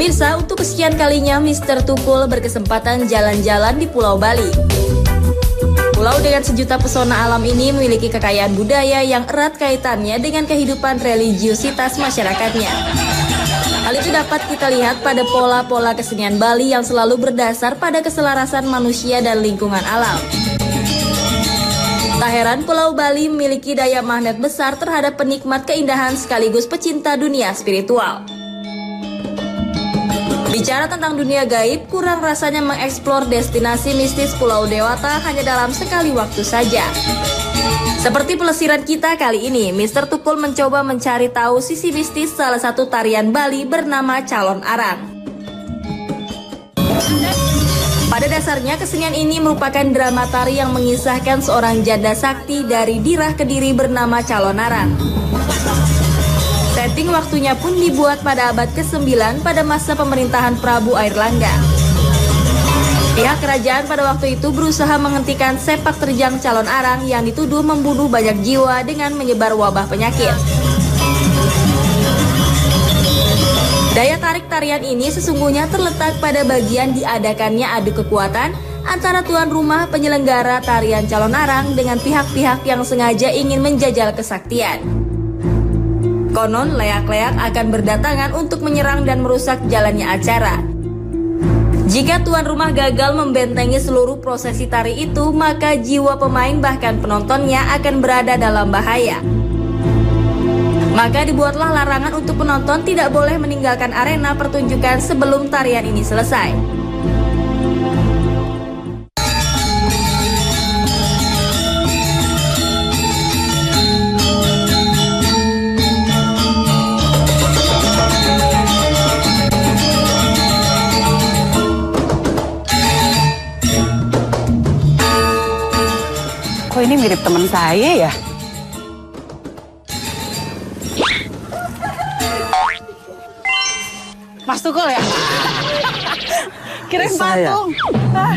Pemirsa, untuk kesekian kalinya Mr. Tukul berkesempatan jalan-jalan di Pulau Bali. Pulau dengan sejuta pesona alam ini memiliki kekayaan budaya yang erat kaitannya dengan kehidupan religiusitas masyarakatnya. Hal itu dapat kita lihat pada pola-pola kesenian Bali yang selalu berdasar pada keselarasan manusia dan lingkungan alam. Tak heran Pulau Bali memiliki daya magnet besar terhadap penikmat keindahan sekaligus pecinta dunia spiritual. Bicara tentang dunia gaib, kurang rasanya mengeksplor destinasi mistis Pulau Dewata hanya dalam sekali waktu saja. Seperti pelesiran kita kali ini, Mr. Tukul mencoba mencari tahu sisi mistis salah satu tarian Bali bernama Calon Arang. Pada dasarnya, kesenian ini merupakan drama tari yang mengisahkan seorang janda sakti dari Dirah Kediri bernama Calon Arang. Setting waktunya pun dibuat pada abad ke-9 pada masa pemerintahan Prabu Airlangga. Pihak kerajaan pada waktu itu berusaha menghentikan sepak terjang Calon Arang yang dituduh membunuh banyak jiwa dengan menyebar wabah penyakit. Daya tarik tarian ini sesungguhnya terletak pada bagian diadakannya adu kekuatan antara tuan rumah penyelenggara tarian Calon Arang dengan pihak-pihak yang sengaja ingin menjajal kesaktian. Konon leak-leak akan berdatangan untuk menyerang dan merusak jalannya acara. Jika tuan rumah gagal membentengi seluruh prosesi tari itu, maka jiwa pemain bahkan penontonnya akan berada dalam bahaya. Maka dibuatlah larangan untuk penonton tidak boleh meninggalkan arena pertunjukan sebelum tarian ini selesai. Kok ini mirip teman saya ya? Mas Tukul ya? Kirain patung. Ah,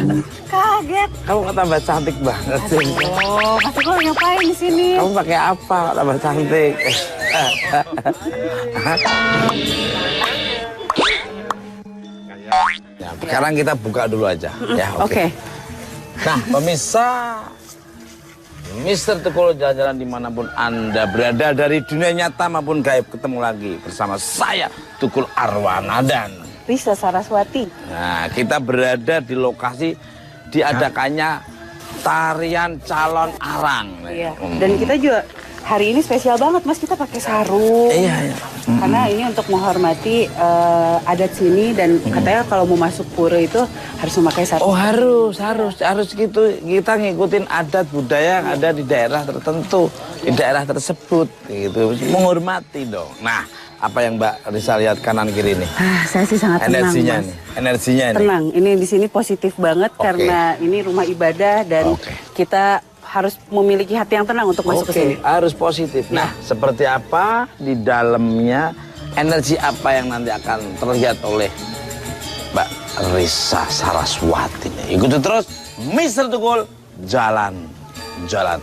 kaget. Kamu kok tambah cantik banget sih. Oh, Mas Tukul ngapain di sini? Kamu pakai apa kok tambah cantik? Ya, sekarang kita buka dulu aja. Ya, oke. Nah, pemirsa, Mr. Tukul jalan-jalan dimanapun Anda berada dari dunia nyata maupun gaib, ketemu lagi bersama saya, Tukul Arwanadan. Risa Saraswati. Nah, kita berada di lokasi diadakannya tarian Calon Arang. Iya. Dan kita juga hari ini spesial banget, Mas. Kita pakai sarung. Iya, iya. Karena ini untuk menghormati adat sini dan katanya kalau mau masuk pura itu harus memakai sarung. Oh, harus gitu. Kita ngikutin adat budaya yang ada di daerah tertentu, di daerah tersebut gitu. Menghormati dong. Nah, apa yang Mbak Risa lihat kanan kiri ini? Saya sih sangat tenang, Mas. Energinya ini. Tenang, ini di sini positif banget karena ini rumah ibadah dan kita harus memiliki hati yang tenang untuk masuk ke sini. Harus positif. Nah, seperti apa di dalamnya, energi apa yang nanti akan terlihat oleh Mbak Risa Saraswati. Ikuti terus Mr. Tukul jalan-jalan.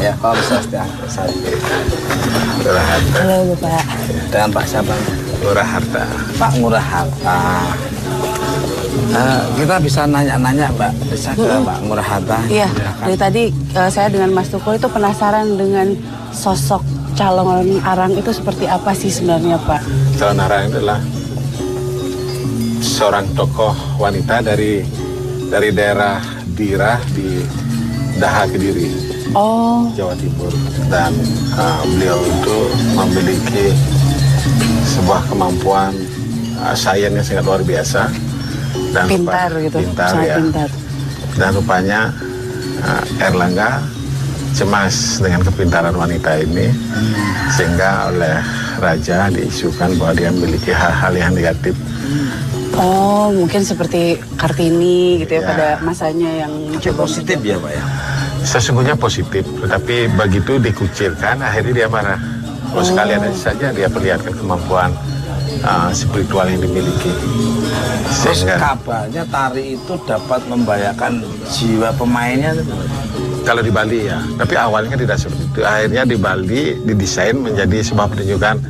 Ya, Om Swastiastu. Ngurah Harta. Halo, Bapak. Dengan Pak siapa? Ngurah Harta. Pak Ngurah Harta. Kita bisa nanya-nanya, Mbak. Bisa ke Pak Ngurah Harta? Iya, dari tadi saya dengan Mas Tukul itu penasaran dengan sosok Calon Arang itu seperti apa sih sebenarnya, Pak? Calon Arang adalah seorang tokoh wanita dari daerah Dirah di Daha Kediri. Jawa Timur, dan beliau itu memiliki sebuah kemampuan sains yang sangat luar biasa dan pintar pintar. Dan rupanya Airlangga cemas dengan kepintaran wanita ini sehingga oleh raja diisukan bahwa dia memiliki hal-hal yang negatif. Oh, mungkin seperti Kartini gitu ya pada masanya yang coba positif ya, Pak ya. Sesungguhnya positif, tetapi begitu dikucilkan, akhirnya dia marah. Sekalian saja dia perlihatkan kemampuan spiritual yang dimiliki. Terus kabarnya tari itu dapat membahayakan jiwa pemainnya. Kalau di Bali ya, tapi awalnya tidak seperti itu. Akhirnya di Bali didesain menjadi sebuah pertunjukan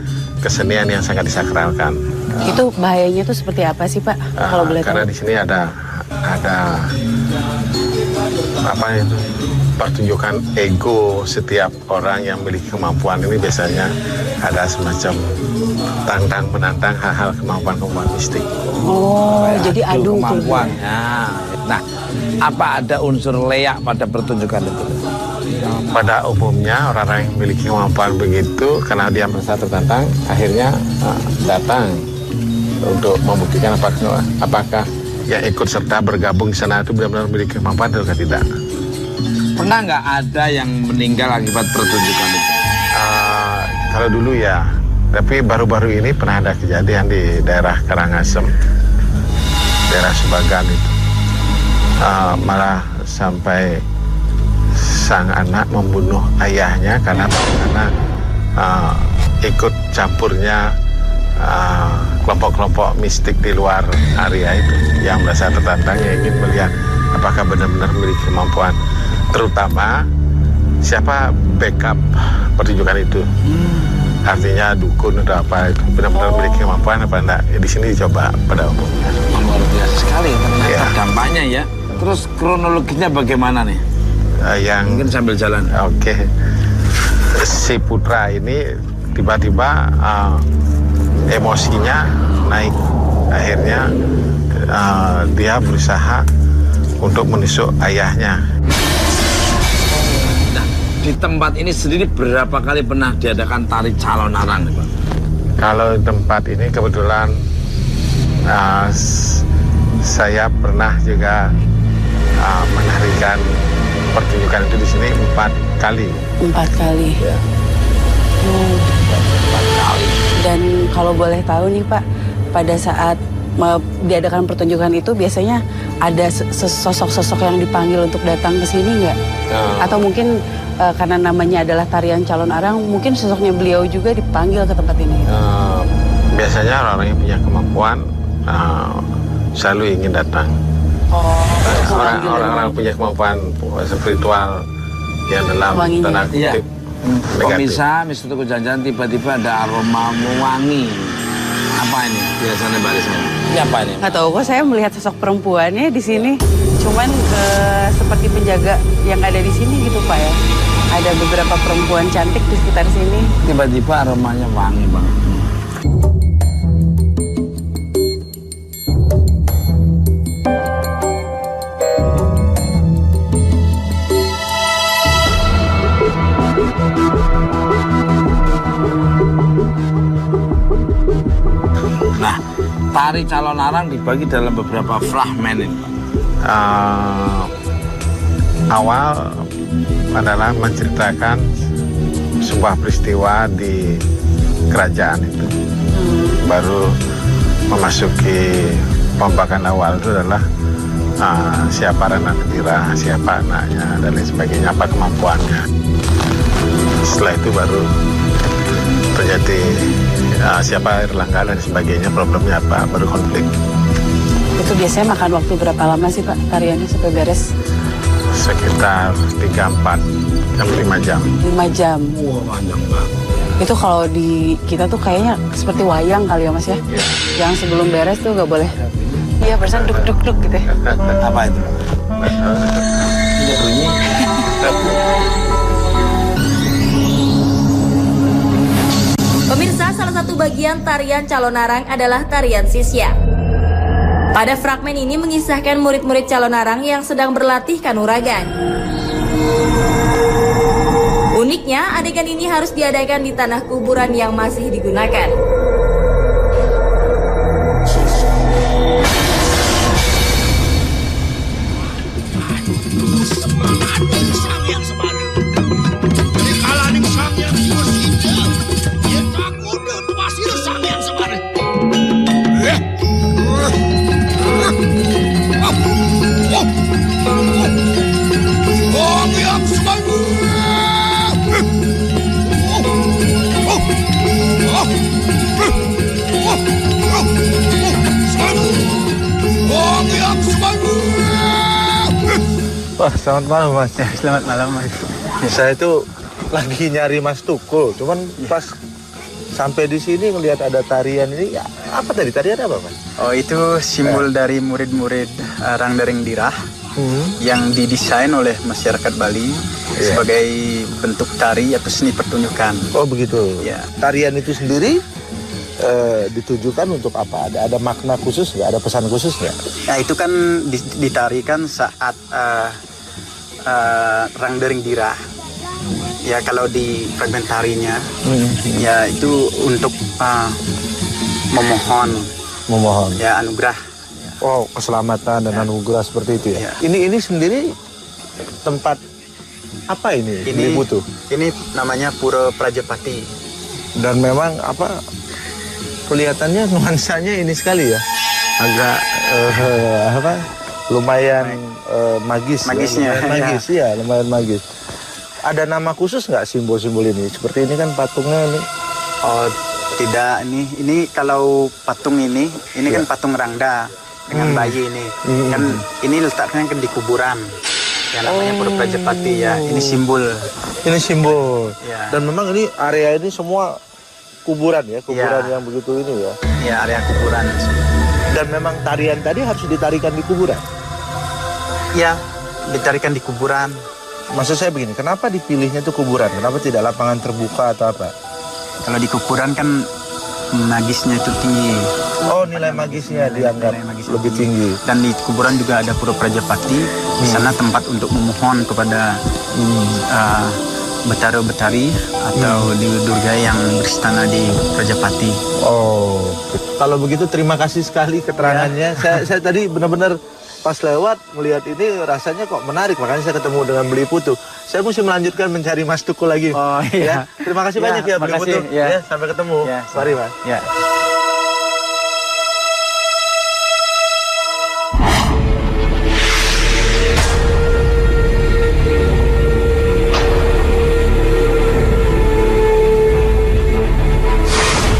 kesenian yang sangat disakralkan. Itu bahayanya itu seperti apa sih Pak? Kalau boleh tahu. Karena di sini ada apa itu? Pertunjukan ego setiap orang yang memiliki kemampuan ini biasanya ada semacam tantang menantang hal-hal kemampuan mistik. Oh, jadi adu kemampuannya. Nah, apa ada unsur leak pada pertunjukan itu? Pada umumnya orang-orang yang memiliki kemampuan begitu karena dia merasa tertantang, akhirnya datang untuk membuktikan apakah yang ikut serta bergabung di sana itu benar-benar memiliki kemampuan atau tidak. Pernah nggak ada yang meninggal akibat pertunjukan itu? Kalau dulu ya, tapi baru-baru ini pernah ada kejadian di daerah Karangasem, daerah Sebagan itu. Malah sampai sang anak membunuh ayahnya karena ikut campurnya kelompok-kelompok mistik di luar area itu yang merasa tertantang, yang ingin melihat apakah benar-benar memiliki kemampuan. Terutama siapa backup pertunjukan itu, artinya dukun atau apa itu benar-benar memiliki kemampuan apa enggak. Di sini dicoba pada umumnya. Luar biasa sekali ternyata dampaknya ya. Terus kronologinya bagaimana nih? Mungkin sambil jalan. Oke. Si putra ini tiba-tiba emosinya naik. Akhirnya dia berusaha untuk menusuk ayahnya. Di tempat ini sendiri berapa kali pernah diadakan tari calon arang, Pak? Kalau tempat ini kebetulan saya pernah juga menarikan pertunjukan itu di sini 4 kali. 4 kali. Ya. 4 kali. Dan kalau boleh tahu nih Pak, pada saat diadakan pertunjukan itu biasanya ada sosok-sosok yang dipanggil untuk datang ke sini nggak? Atau mungkin karena namanya adalah tarian calon arang, mungkin sosoknya beliau juga dipanggil ke tempat ini? Biasanya orang-orang yang punya kemampuan selalu ingin datang. Orang-orang punya kemampuan spiritual yang dalam tanda kutip negatif. Pemirsa, Mr. Teguh Janjan, tiba-tiba ada aroma mewangi. Apa ini biasanya Mbak Risa? Ini apa ini? Nggak tahu kok, saya melihat sosok perempuannya di sini. Cuman seperti penjaga yang ada di sini gitu Pak ya. Ada beberapa perempuan cantik di sekitar sini. Tiba-tiba aromanya wangi banget. Nah, tari calon arang dibagi dalam beberapa fragmen ini, Pak. Awal adalah menceritakan sebuah peristiwa di kerajaan itu. Baru memasuki pembakan awal itu adalah siapa Rana Ketira, siapa anaknya, dan lain sebagainya, apa kemampuannya. Setelah itu baru terjadi siapa Erlangga dan sebagainya, problemnya apa, baru konflik. Itu biasanya makan waktu berapa lama sih Pak tariannya sampai beres? Sekitar 3-4 sampai 5 jam. 5 jam. Wah, panjang banget. Itu kalau di kita tuh kayaknya seperti wayang kali ya Mas ya? Yeah. Yang sebelum beres tuh nggak boleh. Iya, barusan duk-duk-duk gitu ya. Apa itu? Tidak bunyi. Pemirsa, salah satu bagian tarian calon arang adalah tarian sisya. Pada fragmen ini mengisahkan murid-murid calon arang yang sedang berlatih kanuragan. Uniknya, adegan ini harus diadakan di tanah kuburan yang masih digunakan. Wah, selamat malam Mas. Ya, selamat malam Mas. Saya itu lagi nyari Mas Tukul, cuman pas sampai di sini ngelihat ada tarian ini, ya, apa tadi? Tarian apa Mas? Oh, itu simbol dari murid-murid Rangdaring Dirah yang didesain oleh masyarakat Bali sebagai bentuk tari atau seni pertunjukan. Oh begitu. Ya. Tarian itu sendiri ditujukan untuk apa? Ada makna khusus nggak? Ada pesan khusus nggak? Nah, itu kan ditarikan saat Rangdaring Dirah. Ya, kalau di fragmen tarinya, ya itu untuk memohon ya anugerah. Oh, keselamatan dan anugerah seperti itu ya. Ini sendiri tempat apa ini? Ini Butuh. Ini namanya Pura Prajapati. Dan memang apa? Kelihatannya nuansanya ini sekali ya. Agak lumayan magis. Magisnya. Ya, lumayan magis ya, lumayan magis. Ada nama khusus nggak simbol-simbol ini? Seperti ini kan patungnya ini. Oh, tidak, ini kalau patung ini kan patung Rangda dengan bayi ini. Kan ini letaknya kan di kuburan. Yang namanya Pura Prajapati ya. Ini simbol. Ini simbol. Ya. Dan memang ini area ini semua kuburan ya, kuburan yang begitu ini ya. Ya, area kuburan. Dan memang tarian tadi harus ditarikan di kuburan. Ya, ditarikan di kuburan. Maksud saya begini, kenapa dipilihnya itu kuburan? Kenapa tidak lapangan terbuka atau apa? Kalau di kuburan kan magisnya itu tinggi. Oh, nilai magisnya dianggap lebih tinggi. Dan di kuburan juga ada Pura Prajapati. Di sana tempat untuk memohon kepada betara-betari atau Dewi Durga yang beristana di Prajapati. Oh, kalau begitu terima kasih sekali keterangannya. Saya tadi benar-benar pas lewat melihat ini rasanya kok menarik, makanya saya ketemu dengan Beli Putu. Saya mesti melanjutkan mencari Mas Tukul lagi. Oh iya. Ya, terima kasih banyak ya Beli Putu. Ya, sampai ketemu. Ya, mari Mas. Ya.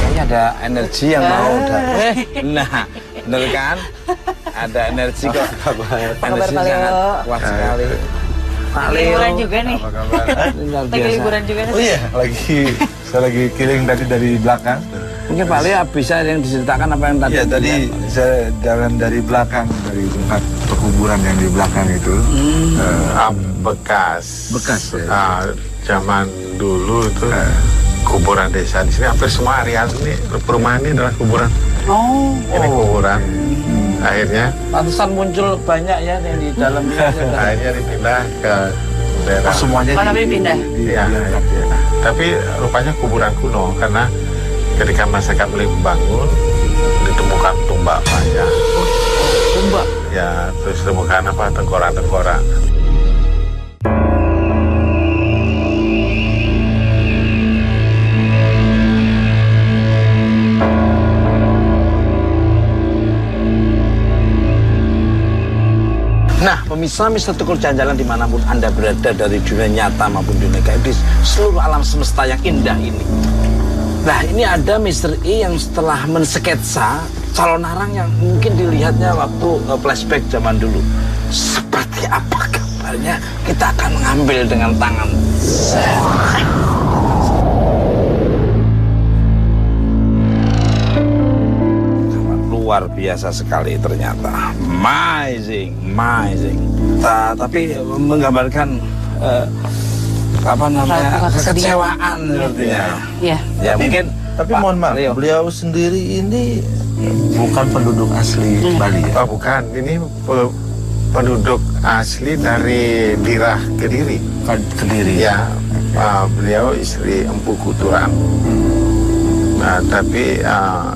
Kayaknya ada energi yang mau nah, bener kan? Ada energi kok. Energi sangat kuat sekali. Pak Leo. Liburan juga nih. Apa kabar? Lagi liburan juga nih. Oh iya, saya lagi killing tadi dari belakang. Mungkin Pak Leo bisa yang diceritakan apa yang tadi. Iya, tadi saya jalan dari belakang, dari tempat pekuburan yang di belakang itu. Bekas ya. Zaman dulu itu kuburan desa di sini hampir semua area ini perumahan ini adalah kuburan. Oh. Ini kuburan. Akhirnya Pantesan muncul banyak ya yang di dalamnya. akhirnya dipindah ke daerah. Semuanya tapi pindah. Iya. Tapi rupanya kuburan kuno karena ketika masyarakat mulai membangun ditemukan tumbak banyak. tumbak. Ya, terus ditemukan apa tengkorak-tengkorak. Nah, pemirsa Mr. Tukul Jalan-Jalan dimanapun Anda berada dari dunia nyata maupun dunia gaib di seluruh alam semesta yang indah ini. Nah, ini ada Mr. E yang setelah mensketsa calon arang yang mungkin dilihatnya waktu flashback zaman dulu. Seperti apa kabarnya? Kita akan mengambil dengan tangan. Luar biasa sekali ternyata, amazing. Tapi menggambarkan apa namanya kekecewaan sepertinya. Iya. Ya mungkin. Tapi Pak mohon maaf, Leo. beliau sendiri ini bukan penduduk asli Bali. Ya? Oh bukan, ini penduduk asli dari Dirah Kediri. Kediri. Ya, beliau istri Empu Kuturan. Nah, tapi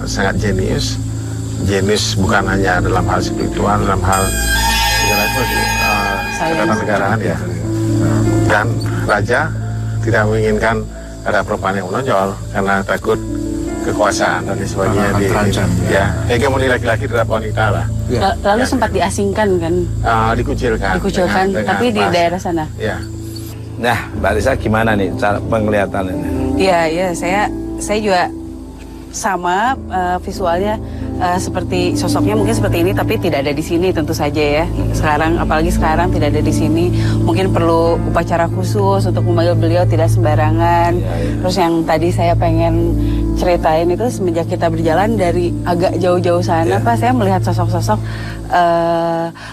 sangat jenius bukan hanya dalam hal spiritual, dalam hal ketatanegaraan ya. Dan raja tidak menginginkan ada perempuan yang menonjol karena takut kekuasaan dan sebagainya ya hegemoni laki-laki terhadap wanita lah. Lalu sempat diasingkan kan? Dikucilkan dengan tapi di daerah sana. Ya. Nah, Mbak Risa gimana nih cara penglihatan ini? Iya, saya juga sama visualnya seperti sosoknya mungkin seperti ini, tapi tidak ada di sini tentu saja ya. Sekarang, apalagi sekarang tidak ada di sini, mungkin perlu upacara khusus untuk memanggil beliau, tidak sembarangan. Terus yang tadi saya pengen ceritain itu semenjak kita berjalan dari agak jauh-jauh sana, Pak, saya melihat sosok-sosok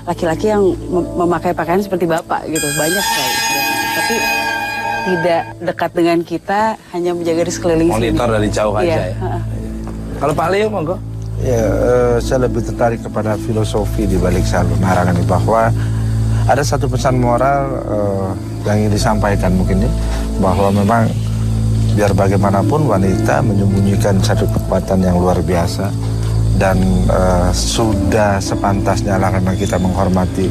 laki-laki yang memakai pakaian seperti Bapak gitu, banyak sekali. Tapi tidak dekat dengan kita, hanya menjaga di sekeliling sini. Monitor dari jauh aja ya. Kalau Pak Leo, monggo. Ya, saya lebih tertarik kepada filosofi di balik Salon Arangan ini, bahwa ada satu pesan moral yang ingin disampaikan mungkin ya, bahwa memang biar bagaimanapun wanita menyembunyikan satu kekuatan yang luar biasa, dan sudah sepantasnya lah karena kita menghormati.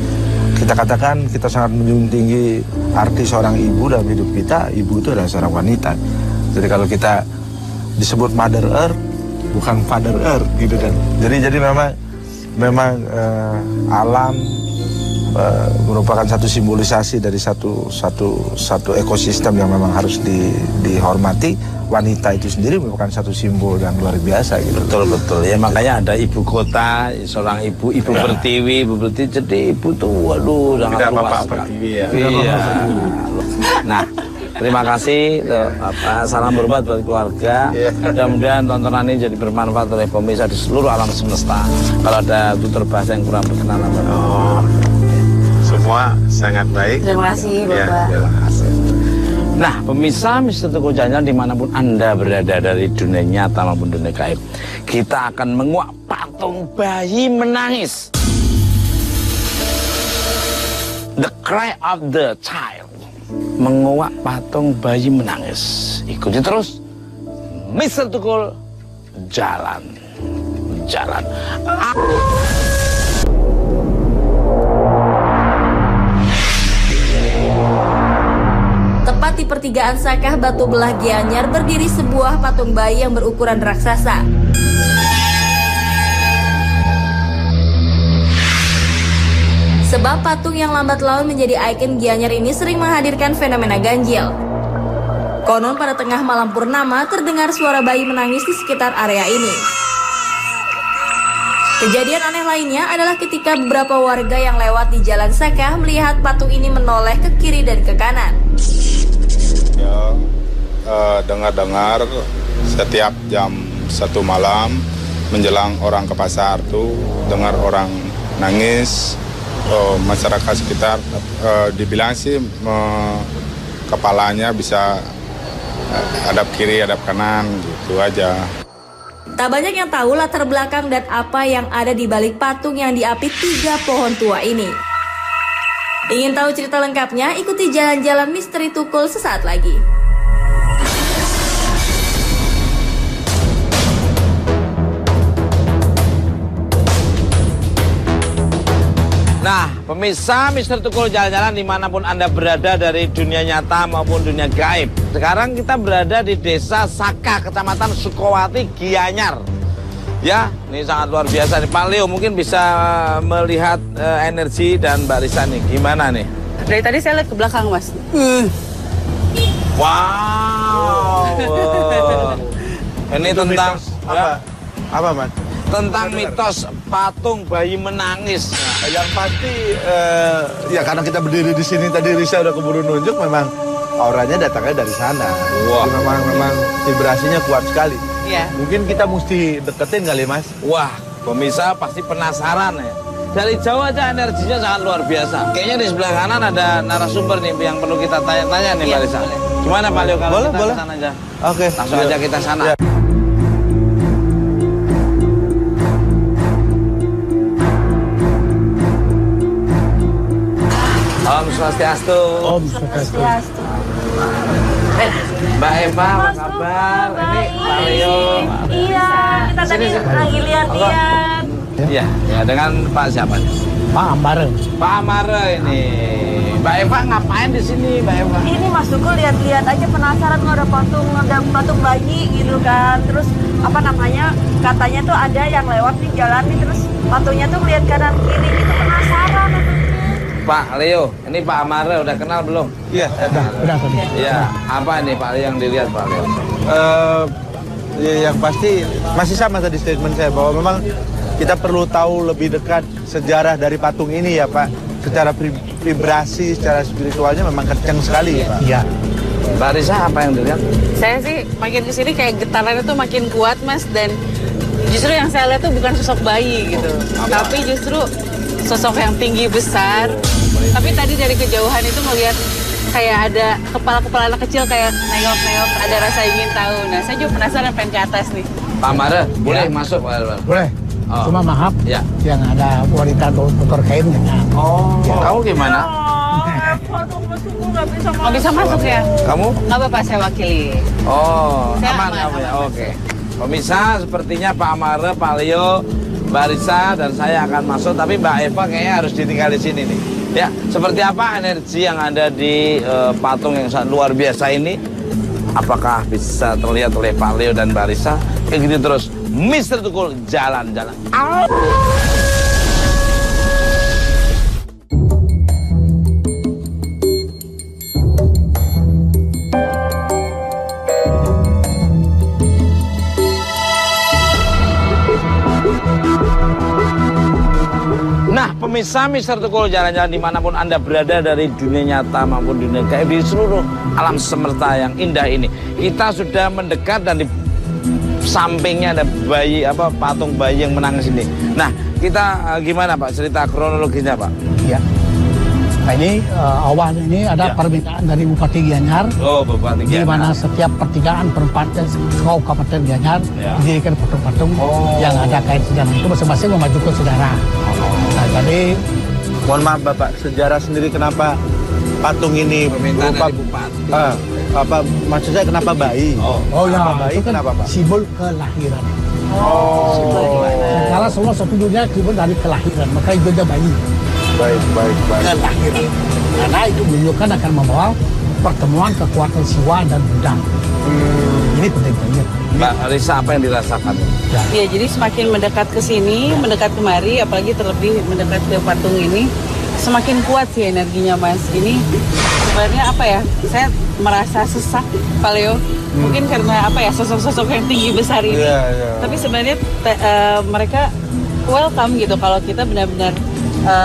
Kita katakan kita sangat menjunjung tinggi arti seorang ibu dalam hidup kita. Ibu itu adalah seorang wanita. Jadi kalau kita disebut Mother Earth, bukan Father Earth gitu kan. Jadi memang alam merupakan satu simbolisasi dari satu ekosistem yang memang harus dihormati. Wanita itu sendiri merupakan satu simbol yang luar biasa gitu. Betul. Ya makanya ada ibu kota, seorang ibu pertiwi, jadi ibu tuh waduh sangat luas. Pertiwi ya. Iya. Nah, terima kasih, salam hormat buat keluarga. Mudah-mudahan tontonan ini jadi bermanfaat oleh pemirsa di seluruh alam semesta. Kalau ada tutur bahasa yang kurang berkenan, Semua sangat baik. Terima kasih, Bapak. Terima kasih. Nah, pemirsa Mr. Teguh Jalan dimanapun Anda berada dari dunia nyata maupun dunia gaib, kita akan menguak patung bayi menangis. The cry of the child. Menguak patung bayi menangis. Ikuti terus Mr. Tukul Jalan. Tepat di pertigaan Sakah Batu Belah Gianyar berdiri sebuah patung bayi yang berukuran raksasa. Sebab patung yang lambat laun menjadi ikon Gianyar ini sering menghadirkan fenomena ganjil. Konon pada tengah malam purnama terdengar suara bayi menangis di sekitar area ini. Kejadian aneh lainnya adalah ketika beberapa warga yang lewat di Jalan Sakah melihat patung ini menoleh ke kiri dan ke kanan. Ya, dengar-dengar setiap jam 1 malam menjelang orang ke pasar tuh dengar orang nangis. Masyarakat sekitar dibilang sih kepalanya bisa hadap kiri, hadap kanan gitu aja. Tak banyak yang tahu latar belakang dan apa yang ada di balik patung yang diapit 3 pohon tua ini. Ingin tahu cerita lengkapnya? Ikuti Jalan-Jalan Misteri Tukul sesaat lagi. Nah, pemirsa Mr. Tukul Jalan-Jalan dimanapun Anda berada dari dunia nyata maupun dunia gaib. Sekarang kita berada di desa Sakah, kecamatan Sukowati, Gianyar. Ya, ini sangat luar biasa nih. Pak Leo mungkin bisa melihat energi dan Mbak Risa nih. Gimana nih? Dari tadi saya lihat ke belakang, Mas. Wow. Ini tentang Apa, Mas? tentang mitos patung bayi menangis. Yang pasti ya karena kita berdiri di sini tadi Risa udah keburu nunjuk, memang auranya datangnya dari sana. Wah. Jadi memang vibrasinya kuat sekali. Iya. Mungkin kita mesti deketin kali, Mas. Wah, pemirsa pasti penasaran ya. Dari jauh aja energinya sangat luar biasa. Kayaknya di sebelah kanan ada narasumber nih yang perlu kita tanya-tanya nih, Mbak Risa. Gimana Pak Leo kalau kita Boleh. kesana aja? Oke. Langsung aja kita sana. Ya. Om Swastiastu. Om Swastiastu. Mbak Eva, apa kabar? Ini Pak Leo. Iya, kita tadi lagi lihat-lihat. Iya, ya dengan Pak siapa? Pak Ambare. Pak Amara ini. Mbak Eva ngapain di sini, Mbak Eva? Ini Mas Tukul lihat-lihat aja penasaran nggak ada patung bayi gitu kan. Terus apa namanya, katanya tuh ada yang lewat nih jalan nih, terus patungnya tuh lihat kanan kiri gitu, penasaran. Pak Leo, ini Pak Amara udah kenal belum? Iya, udah. Iya, apa ini Pak Leo yang dilihat Pak Leo? yang pasti masih sama tadi statement saya bahwa memang kita perlu tahu lebih dekat sejarah dari patung ini ya Pak. Secara vibrasi, secara spiritualnya memang kencang sekali ya Pak. Iya. Mbak Risa apa yang dilihat? Saya sih makin kesini kayak getarannya tuh makin kuat Mas, dan justru yang saya lihat tuh bukan sosok bayi gitu, tapi justru sosok yang tinggi besar. Tapi tadi dari kejauhan itu melihat kayak ada kepala-kepala anak kecil kayak nengok-nengok, ada rasa ingin tahu. Nah saya juga penasaran pengen ke atas nih. Pak Mare, boleh masuk Pak Mare? Boleh. Oh. Cuma maaf, Ya. yang ada wanita tutor kain dengan. Oh, kamu gimana? Nggak bisa masuk ya? Kamu? Nggak apa-apa, saya wakili. Oh, Saya aman kamu ya? Oke. Pemirsa, sepertinya Pak Mare, Pak Leo, Mbak Risa, dan saya akan masuk. Tapi Mbak Eva kayaknya harus ditinggal di sini nih. Ya, seperti apa energi yang ada di patung yang sangat luar biasa ini? Apakah bisa terlihat oleh Pak Leo dan Mbak Risa? Kayak gini terus, Mr. Tukul jalan-jalan. Nah, pemirsa Mr. Tukul jalan-jalan dimanapun Anda berada dari dunia nyata maupun dunia gaib di seluruh alam semesta yang indah ini. Kita sudah mendekat dan di sampingnya ada bayi patung bayi yang menangis ini. Nah, kita gimana Pak cerita kronologinya Pak? Ya. Nah ini awalnya ini ada permintaan dari Bupati Gianyar. Oh, Bupati Di Gianyar. mana setiap pertigaan perempatan Kabupaten Gianyar didirikan patung-patung yang ada kait sejarah itu masing-masing memajukan sejarah. Nah, jadi Mohon maaf Bapak, sejarah sendiri kenapa patung ini permintaan berupa dari Bupati. maksud saya kenapa bayi? ya Kenapa bayi? itu kan Kenapa Pak? simbol kelahiran. Oh. Karena semua satu dunia simbol dari kelahiran, maka itu dia bayi. Baik. Kelahiran. Karena itu menunjukkan akan membawa pertemuan kekuatan siwa dan Buddha. Ini penting banget. Mbak Risa, apa yang dirasakan? Ya, jadi semakin mendekat ke sini, mendekat kemari, apalagi terlebih mendekat ke patung ini, semakin kuat sih energinya Mas. Ini sebenarnya apa ya? Saya merasa sesak, Pak Leo. Mungkin karena apa ya, sosok-sosok yang tinggi besar ini. Tapi sebenarnya mereka welcome gitu kalau kita benar-benar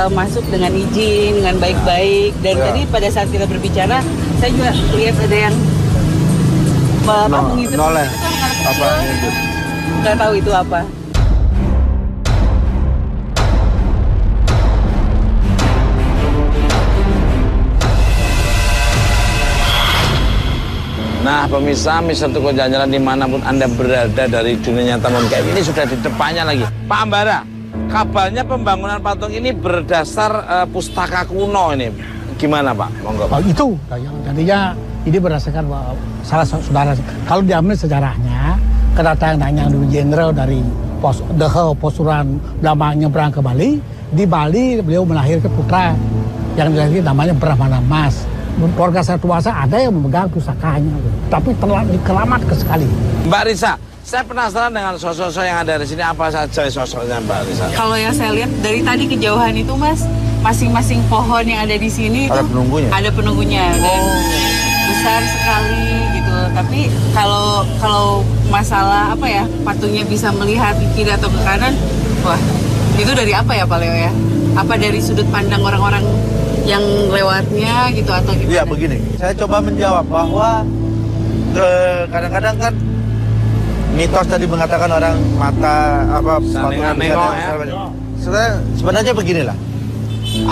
masuk dengan izin, dengan baik-baik. Dan tadi pada saat kita berbicara, saya juga lihat ada yang mengintip. Noleh. Apa itu? Nggak tahu itu apa. Nah, pemirsa Mr. Tukul jalan-jalan dimanapun Anda berada dari dunia nyata maupun gaib ini sudah di depannya lagi. Pak Ambara, kabarnya pembangunan patung ini berdasar pustaka kuno ini. Gimana Pak? Monggo. Oh, itu jadinya ini berdasarkan salah saudara. Kalau diambil sejarahnya, kedatangan yang dulu jenderal dari Dehe Posuran Damang nyebrang ke Bali. Di Bali beliau melahirkan putra yang dilahirkan namanya Brahmana Mas. Keluarga Satuasa ada yang memegang pusakanya, tapi telah dikelamat sekali. Mbak Risa, saya penasaran dengan sosok-sosok yang ada di sini. Apa saja sosoknya Mbak Risa? Kalau yang saya lihat dari tadi kejauhan itu Mas, masing-masing pohon yang ada di sini Ada itu penunggunya? Ada penunggunya dan besar sekali gitu. Tapi kalau masalah apa ya, patungnya bisa melihat ke kiri atau ke kanan, wah itu dari apa ya Pak Leo ya? Apa dari sudut pandang orang-orang yang lewatnya gitu atau gimana? Iya begini, saya coba menjawab bahwa kadang-kadang kan mitos tadi mengatakan orang mata Saling nengok ya. Sebenarnya beginilah,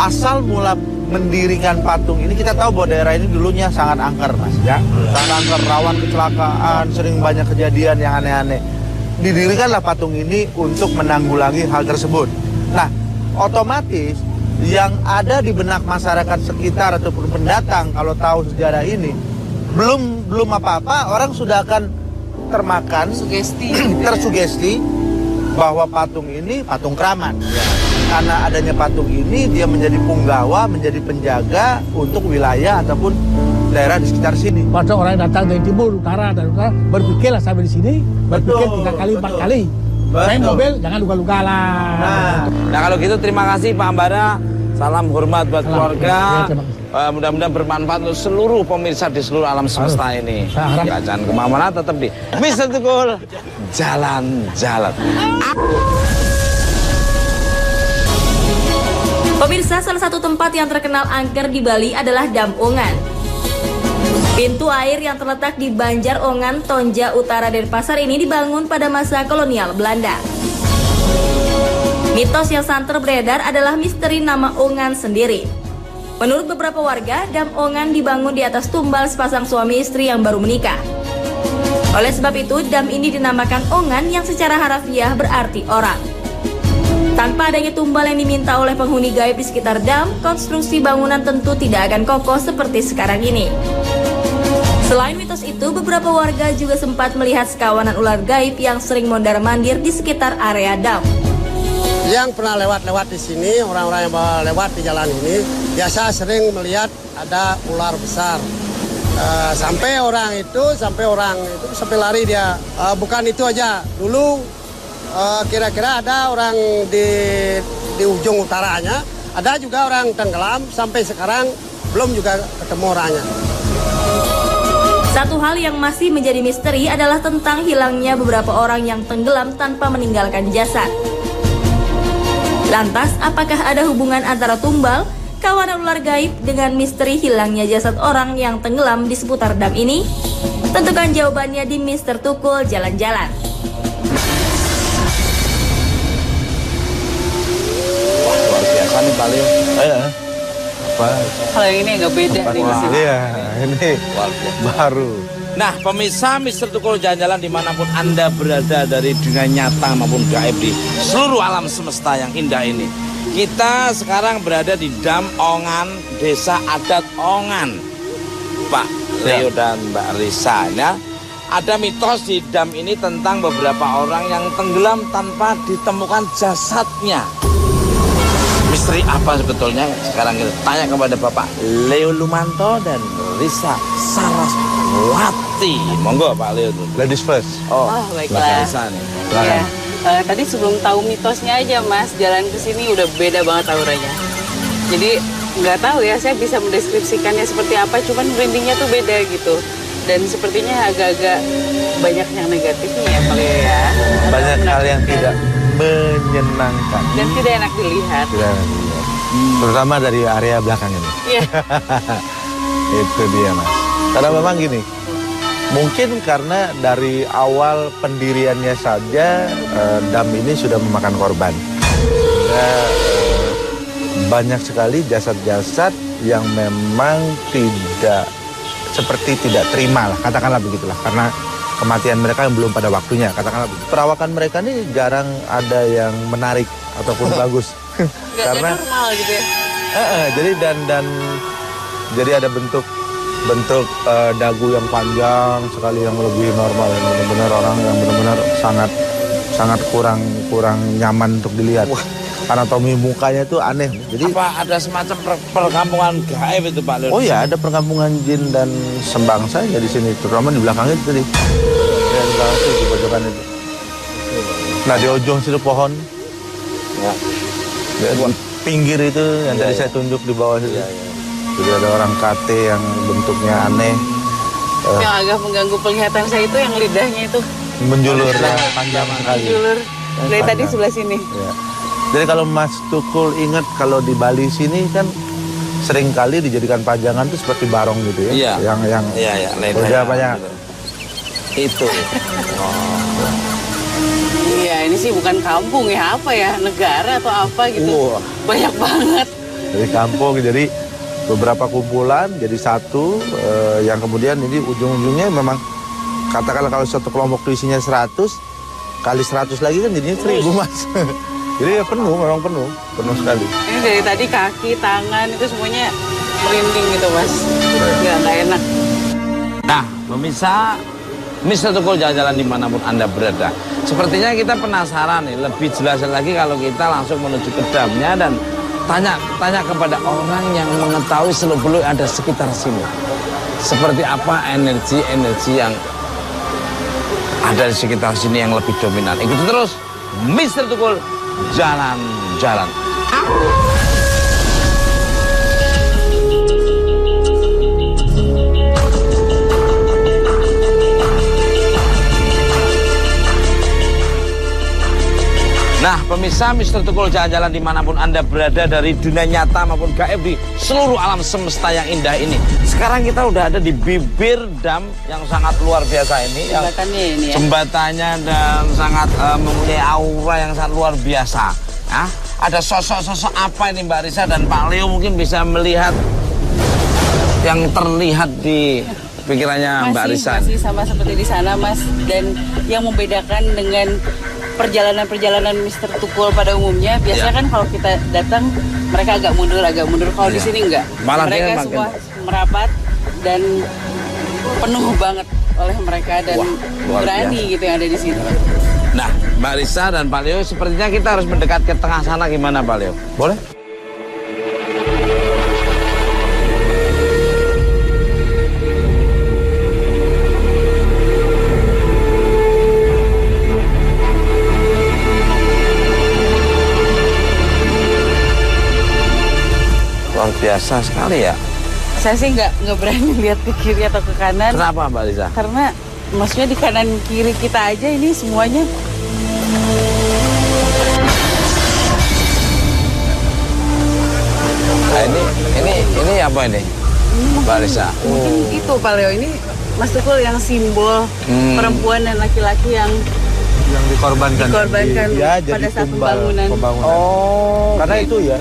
asal mula mendirikan patung ini kita tahu bahwa daerah ini dulunya sangat angker Mas ya, sangat angker, rawan kecelakaan, sering banyak kejadian yang aneh-aneh. Didirikanlah patung ini untuk menanggulangi hal tersebut. Nah, otomatis yang ada di benak masyarakat sekitar ataupun pendatang kalau tahu sejarah ini belum apa-apa orang sudah akan termakan tersugesti bahwa patung ini patung keramat. Karena adanya patung ini dia menjadi punggawa, menjadi penjaga untuk wilayah ataupun daerah di sekitar sini. Pada orang yang datang dari timur, utara, dan utara berpikirlah sampai di sini, berpikir 3 kali 4 kali. Naik mobil jangan luka-luka lah. Nah kalau gitu terima kasih Pak Ambara. Salam hormat buat keluarga. Mudah-mudahan bermanfaat untuk seluruh pemirsa di seluruh alam semesta ini. Jangan kemana-mana, tetap di Mr. Tukul Jalan-Jalan. Pemirsa, salah satu tempat yang terkenal angker di Bali adalah Dam Ongan. Pintu air yang terletak di Banjar Ongan, Tonja Utara Denpasar ini dibangun pada masa kolonial Belanda. Mitos yang santer beredar adalah misteri nama Ongan sendiri. Menurut beberapa warga, Dam Ongan dibangun di atas tumbal sepasang suami istri yang baru menikah. Oleh sebab itu, dam ini dinamakan Ongan yang secara harafiah berarti orang. Tanpa adanya tumbal yang diminta oleh penghuni gaib di sekitar dam, konstruksi bangunan tentu tidak akan kokoh seperti sekarang ini. Selain mitos itu, beberapa warga juga sempat melihat sekawanan ular gaib yang sering mondar-mandir di sekitar area dam. Yang pernah lewat-lewat di sini, orang-orang yang lewat di jalan ini, biasa sering melihat ada ular besar. Sampai orang itu sampai lari dia. Bukan itu aja, dulu kira-kira ada orang di ujung utaranya, ada juga orang tenggelam, sampai sekarang belum juga ketemu orangnya. Satu hal yang masih menjadi misteri adalah tentang hilangnya beberapa orang yang tenggelam tanpa meninggalkan jasad. Lantas, apakah ada hubungan antara tumbal, kawanan ular gaib dengan misteri hilangnya jasad orang yang tenggelam di seputar dam ini? Tentukan jawabannya di Mr. Tukul Jalan-Jalan. Luar biasa nih Pak Leo. Apa? Kalau yang ini agak beda nih. Iya, ini baru. Nah, pemirsa Mr. Tukul Jalan-Jalan dimanapun Anda berada dari dunia nyata maupun gaib di seluruh alam semesta yang indah ini. Kita sekarang berada di Dam Ongan, Desa Adat Ongan. Pak Leo dan Mbak Risa, ya. Ada mitos di dam ini tentang beberapa orang yang tenggelam tanpa ditemukan jasadnya. Misteri apa sebetulnya? Sekarang kita tanya kepada Bapak Leo Lumanto dan Risa Saraswati. Monggo Pak Leo. Ladies first. Oh baiklah. Risa nih. Ya. Tadi sebelum tahu mitosnya aja Mas, jalan ke sini udah beda banget auranya. Jadi nggak tahu ya, saya bisa mendeskripsikannya seperti apa, cuman merindingnya tuh beda gitu. Dan sepertinya agak-agak banyak yang negatifnya ya Pak Leo ya. Banyak hal yang tidak menyenangkan dan tidak enak dilihat. Terutama dari area belakang ini. Iya. Itu dia Mas. Karena memang gini, mungkin karena dari awal pendiriannya saja dam ini sudah memakan korban. Banyak sekali jasad-jasad yang memang tidak terima lah, katakanlah begitulah, karena kematian mereka yang belum pada waktunya, katakanlah begitu. Perawakan mereka ini jarang ada yang menarik ataupun bagus. Karena normal gitu ya. Jadi ada bentuk dagu yang panjang sekali yang lebih normal, yang benar-benar orang yang benar-benar sangat kurang nyaman untuk dilihat. Anatomi mukanya itu aneh. Jadi apa ada semacam perkampungan gaib itu Pak Leo? Oh ya, ada perkampungan jin dan sembangsa ya di sini, terutama di belakang itu tadi. Ya, di belakang itu, di pojokan itu. Nah, di ujung situ pohon. Ya. Di pinggir itu yang tadi saya tunjuk di bawah situ. Jadi ada orang kate yang bentuknya aneh. Yang agak mengganggu penglihatan saya itu yang lidahnya itu menjulur panjang sekali. Menjulur dari tadi sebelah sini. Ya. Jadi kalau Mas Tukul ingat kalau di Bali sini kan sering kali dijadikan pajangan itu seperti barong gitu ya. Iya. Yang lebar banyak. Itu. Iya, ini sih bukan kampung ya, apa ya, negara atau apa gitu. Banyak banget. Dari kampung, jadi beberapa kumpulan jadi satu, yang kemudian ini ujung-ujungnya memang katakanlah kalau satu kelompok isinya 100 kali 100 lagi kan jadinya 1000 Mas. Jadi ya penuh, memang penuh sekali. Ini dari tadi kaki, tangan itu semuanya merinding gitu Mas. Nggak enak. Nah, pemirsa Mr. Tukul Jalan-Jalan dimanapun Anda berada. Sepertinya kita penasaran nih, lebih jelas lagi kalau kita langsung menuju ke damnya dan tanya kepada orang yang mengetahui seluk-beluk ada sekitar sini. Seperti apa energi yang ada di sekitar sini yang lebih dominan. Ikuti terus Mr. Tukul Jalan-Jalan. Pemirsa Mr. Tukul jalan-jalan dimanapun Anda berada dari dunia nyata maupun gaib di seluruh alam semesta yang indah ini. Sekarang kita udah ada di bibir dam yang sangat luar biasa ini. Jembatannya ini ya. Jembatannya dan sangat mempunyai aura yang sangat luar biasa. Nah, ada sosok-sosok apa ini Mbak Risa dan Pak Leo mungkin bisa melihat yang terlihat di pikirannya Mbak Risa. Masih sama seperti di sana Mas. Dan yang membedakan dengan perjalanan-perjalanan Mr. Tukul pada umumnya, biasanya kan kalau kita datang mereka agak mundur. Kalau di sini enggak. Malah mereka semua merapat dan penuh banget oleh mereka dan berani gitu yang ada di sini. Nah, Mbak Risa dan Pak Leo, sepertinya kita harus mendekat ke tengah sana. Gimana Pak Leo? Boleh? Luar biasa sekali ya. Saya sih nggak berani lihat ke kiri atau ke kanan. Kenapa Mbak Risa? Karena maksudnya di kanan kiri kita aja ini semuanya. Nah, ini apa ini? Mbak Risa. Mungkin itu Pak Leo, ini Mas Tukul yang simbol perempuan dan laki-laki yang dikorbankan ya, pada saat pembangunan. Oh, karena itu ya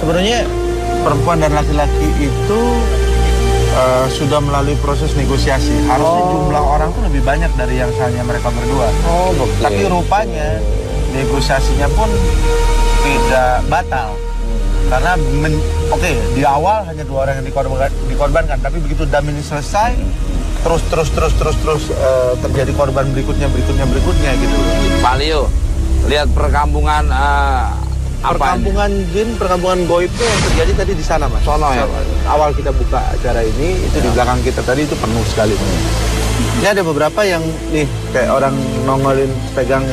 sebenarnya perempuan dan laki-laki itu sudah melalui proses negosiasi. Harusnya jumlah orang tuh lebih banyak dari yang hanya mereka berdua. Oh, betul. Tapi rupanya negosiasinya pun tidak batal. Karena di awal hanya 2 orang yang dikorbankan, tapi begitu dam ini selesai terus terjadi korban berikutnya gitu. Pak Leo, lihat perkampungan perkampungan jin, perkampungan goib itu yang terjadi tadi di sana Mas. Sono ya. Awal kita buka acara ini itu di belakang kita tadi itu penuh sekali. Ini ada beberapa yang nih kayak orang nongolin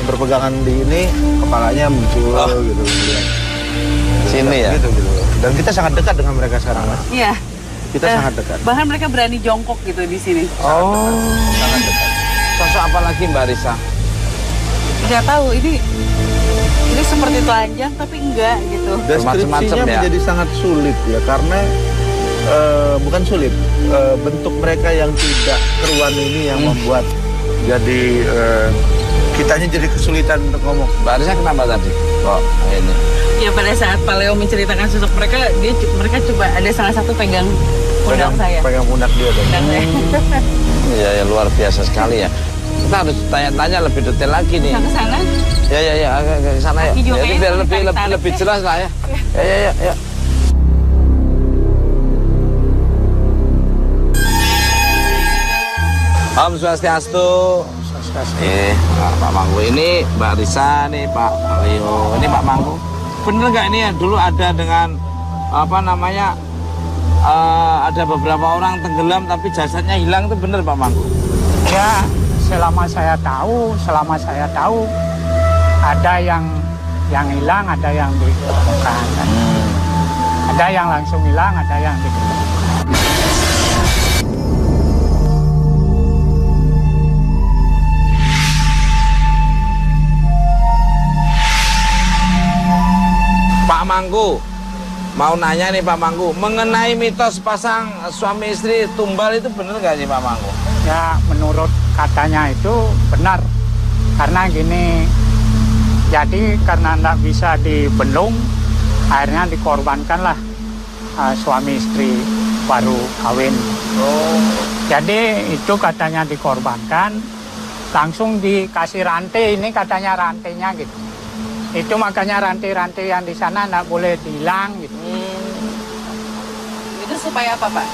berpegangan di ini, kepalanya muncul gitu. Sini ya. Gitu. Dan kita sangat dekat dengan mereka sekarang Mas. Iya. Kita sangat dekat. Bahkan mereka berani jongkok gitu di sini. Sangat dekat. Sosok apa lagi Mbak Risa? Nggak tahu, ini seperti telanjang tapi enggak gitu. Deskripsinya menjadi sangat sulit ya, karena bukan sulit, bentuk mereka yang tidak keruan ini yang membuat jadi kitanya jadi kesulitan untuk ngomong. Mbak Risa kenapa tadi? Ini. Ya pada saat Pak Leo menceritakan sosok mereka, mereka coba ada salah satu pegang pundak saya. Pegang pundak dia. Iya, luar biasa sekali ya. Kita harus tanya-tanya lebih detail lagi nih. Ke sana? Ya, ke sana ya. Jadi biar lebih jelas lah ya. Ya. Om Swastiastu. Pak Mangku ini Mbak Risa nih, Pak Leo. Ini Pak Mangku. Bener nggak ini ya? Dulu ada dengan ada beberapa orang tenggelam tapi jasadnya hilang, itu bener Pak Mangku? Ya, selama saya tahu ada yang hilang, ada yang ditemukan. Ada yang langsung hilang, ada yang ditemukan. Pak Mangku, mau nanya nih Pak Mangku, mengenai mitos pasang suami istri tumbal itu bener nggak sih Pak Mangku? Ya, menurut katanya itu benar. Karena gini, jadi karena tidak bisa dibendung, akhirnya dikorbankanlah suami istri baru kawin. Jadi itu katanya dikorbankan, langsung dikasih rantai, ini katanya rantainya gitu. Itu makanya rantai-rantai yang di sana nggak boleh dihilang gitu. Itu supaya apa Pak?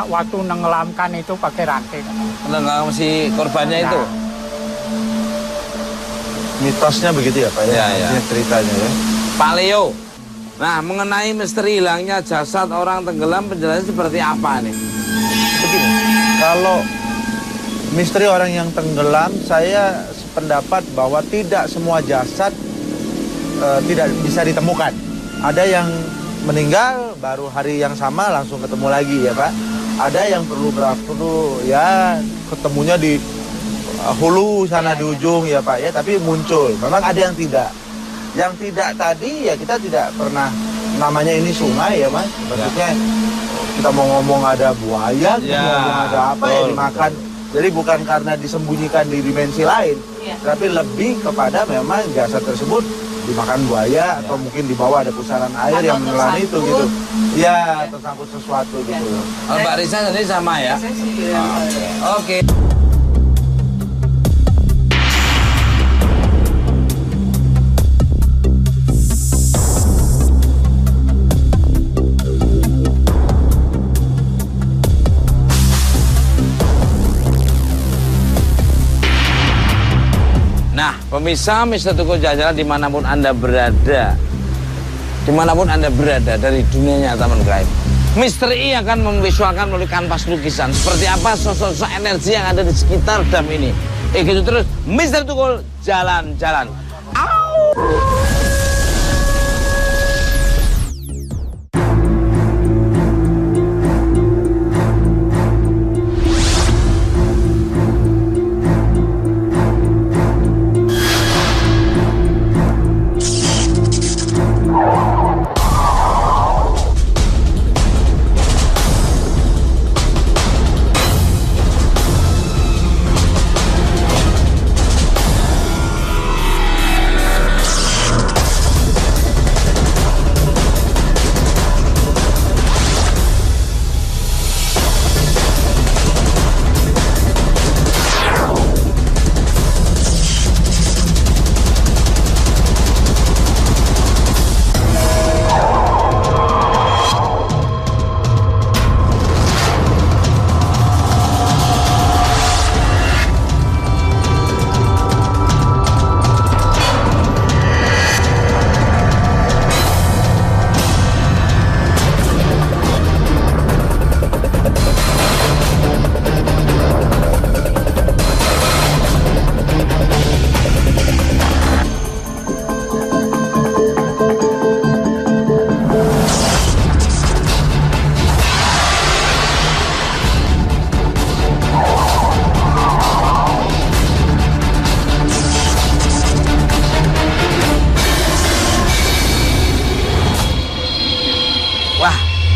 Waktu nenggelamkan itu pakai rantai. Menenggelam si korbannya itu? Mitosnya begitu ya Pak ya? Ya. Ceritanya ya. Pak Leo, nah mengenai misteri hilangnya jasad orang tenggelam, penjelasan seperti apa nih? Begini, kalau misteri orang yang tenggelam, saya pendapat bahwa tidak semua jasad tidak bisa ditemukan. Ada yang meninggal baru hari yang sama langsung ketemu lagi ya Pak. Ada yang perlu ya ketemunya di hulu sana di ujung ya Pak ya, tapi muncul. Memang ada yang tidak. Yang tidak tadi ya kita tidak pernah, namanya ini sungai ya Mas. Maksudnya kita mau ngomong ada buaya, kita mau ngomong ada apa ya dimakan. Jadi bukan karena disembunyikan di dimensi lain, tapi lebih kepada memang jasad tersebut dimakan buaya atau mungkin di bawah ada pusaran air yang menelan itu gitu. Ya, tersangkut sesuatu gitu. Mbak Risa tadi sama ya? Oke. Nah, pemirsa Mr. Tukul Jalan-Jalan dimanapun Anda berada dari dunia nyata menuju gaib, Mr. I akan memvisualkan melalui kanvas lukisan seperti apa sosok-sosok energi yang ada di sekitar dam ini. Gitu terus, Mr. Tukul Jalan-Jalan.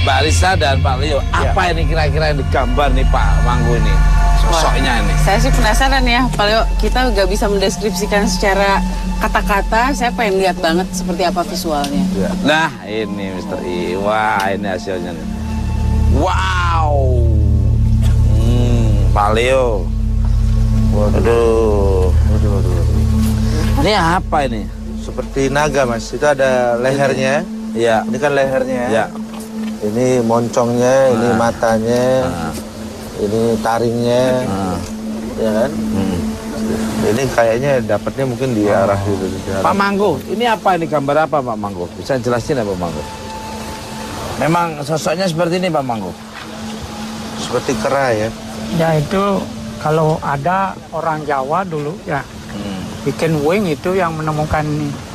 Mbak Risa dan Pak Leo, apa ini kira-kira yang digambar nih Pak Manggu ini? Sosoknya ini. Saya sih penasaran ya, Pak Leo. Kita nggak bisa mendeskripsikan secara kata-kata. Saya pengen lihat banget seperti apa visualnya. Nah, ini Mr. I. Wah, ini hasilnya nih. Wow. Pak Leo. Waduh. Ini apa ini? Seperti naga Mas, itu ada lehernya. Iya. Ini kan lehernya. Iya. Ini moncongnya, ini matanya, ini taringnya, ya kan? Ini kayaknya dapatnya mungkin di arah itu. Pak Manggu, ini apa ini gambar apa Pak Manggu? Bisa jelasin ya Pak Manggu? Memang sosoknya seperti ini Pak Manggu? Seperti kera ya? Ya itu kalau ada orang Jawa dulu ya bikin wing itu yang menemukan ini.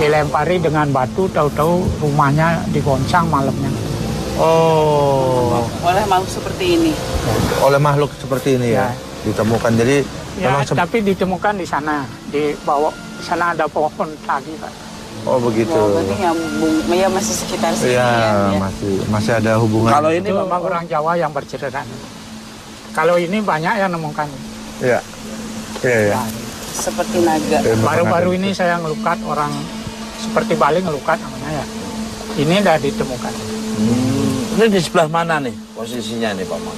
Dilempari dengan batu, tahu-tahu rumahnya digoncang malamnya. Oh. Oleh makhluk seperti ini. Oleh makhluk seperti ini ya, ditemukan. Jadi ya, tapi ditemukan di sana, di bawah sana ada pohon lagi Pak. Oh begitu. Oh, berarti nyambung, ya masih sekitar sini ya. Masih ada hubungan. Kalau ini memang orang Jawa yang bercerita. Kalau ini banyak yang nemukan. Iya. Iya. Seperti naga. Baru-baru ini saya ngelukat orang seperti Bali ngelukat namanya ya. Ini udah ditemukan. Ini di sebelah mana nih posisinya nih Pak Mang?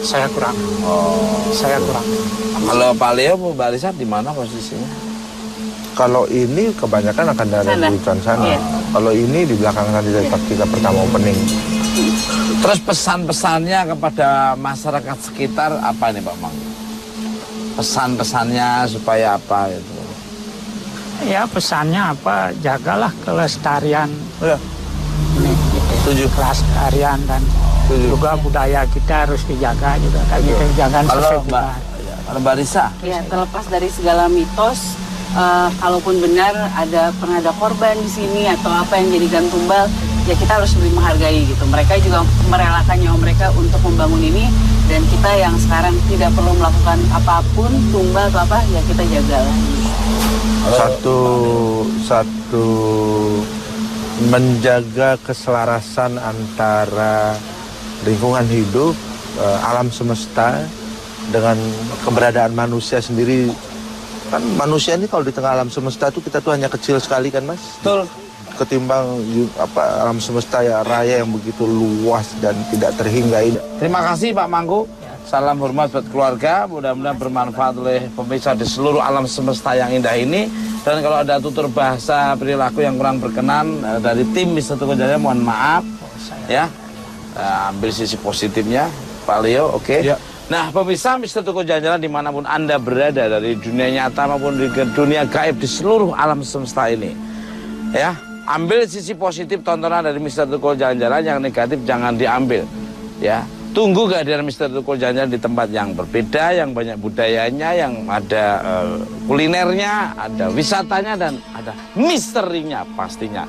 Saya kurang. Saya kurang. Kalau Pak Leo, Mbak Risa di mana posisinya? Kalau ini kebanyakan akan dari hutan sana. Kalau ini di belakang nanti tempat kita pertama opening. Terus pesan-pesannya kepada masyarakat sekitar apa nih Pak Mang? Pesan-pesannya supaya apa itu? Ya pesannya apa? Jagalah kelestarian. Ini, gitu. Kelestarian dan juga budaya kita harus dijaga juga. Kan kita jangan kalau Mbak Risa? Ya terlepas dari segala mitos, kalaupun benar pernah ada korban di sini atau apa yang jadikan tumbal, ya kita harus lebih menghargai gitu. Mereka juga merelakan nyawa mereka untuk membangun ini, dan kita yang sekarang tidak perlu melakukan apapun, tumbal atau apa, ya kita jaga lah. Satu menjaga keselarasan antara lingkungan hidup, alam semesta dengan keberadaan manusia sendiri. Kan manusia ini kalau di tengah alam semesta itu kita tuh hanya kecil sekali kan, Mas? Betul. Ketimbang alam semesta ya raya yang begitu luas dan tidak terhinggai. Terima kasih Pak Mangku. Salam hormat buat keluarga. Mudah-mudahan bermanfaat oleh pemirsa di seluruh alam semesta yang indah ini. Dan kalau ada tutur bahasa perilaku yang kurang berkenan dari tim Mr. Tuko Janjala, mohon maaf. Ya, ambil sisi positifnya, Pak Leo. Oke. Ya. Nah, pemirsa Mr. Tuko Janjala dimanapun Anda berada, dari dunia nyata maupun di dunia gaib di seluruh alam semesta ini, ya, ambil sisi positif tontonan dari Mr. Tuko Janjala, yang negatif jangan diambil. Ya, tunggu kehadiran Mr. Tuko Janjala di tempat yang berbeda, yang banyak budayanya, yang ada kulinernya, ada wisatanya, dan ada misterinya pastinya.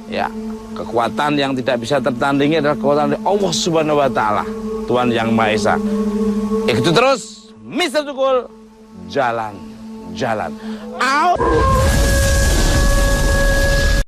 Ya, kekuatan yang tidak bisa tertandingi adalah kekuatan dari Allah Subhanahu wa Ta'ala, Tuhan Yang Maha Esa. Ikuti terus Mr. Tukul, jalan. Out.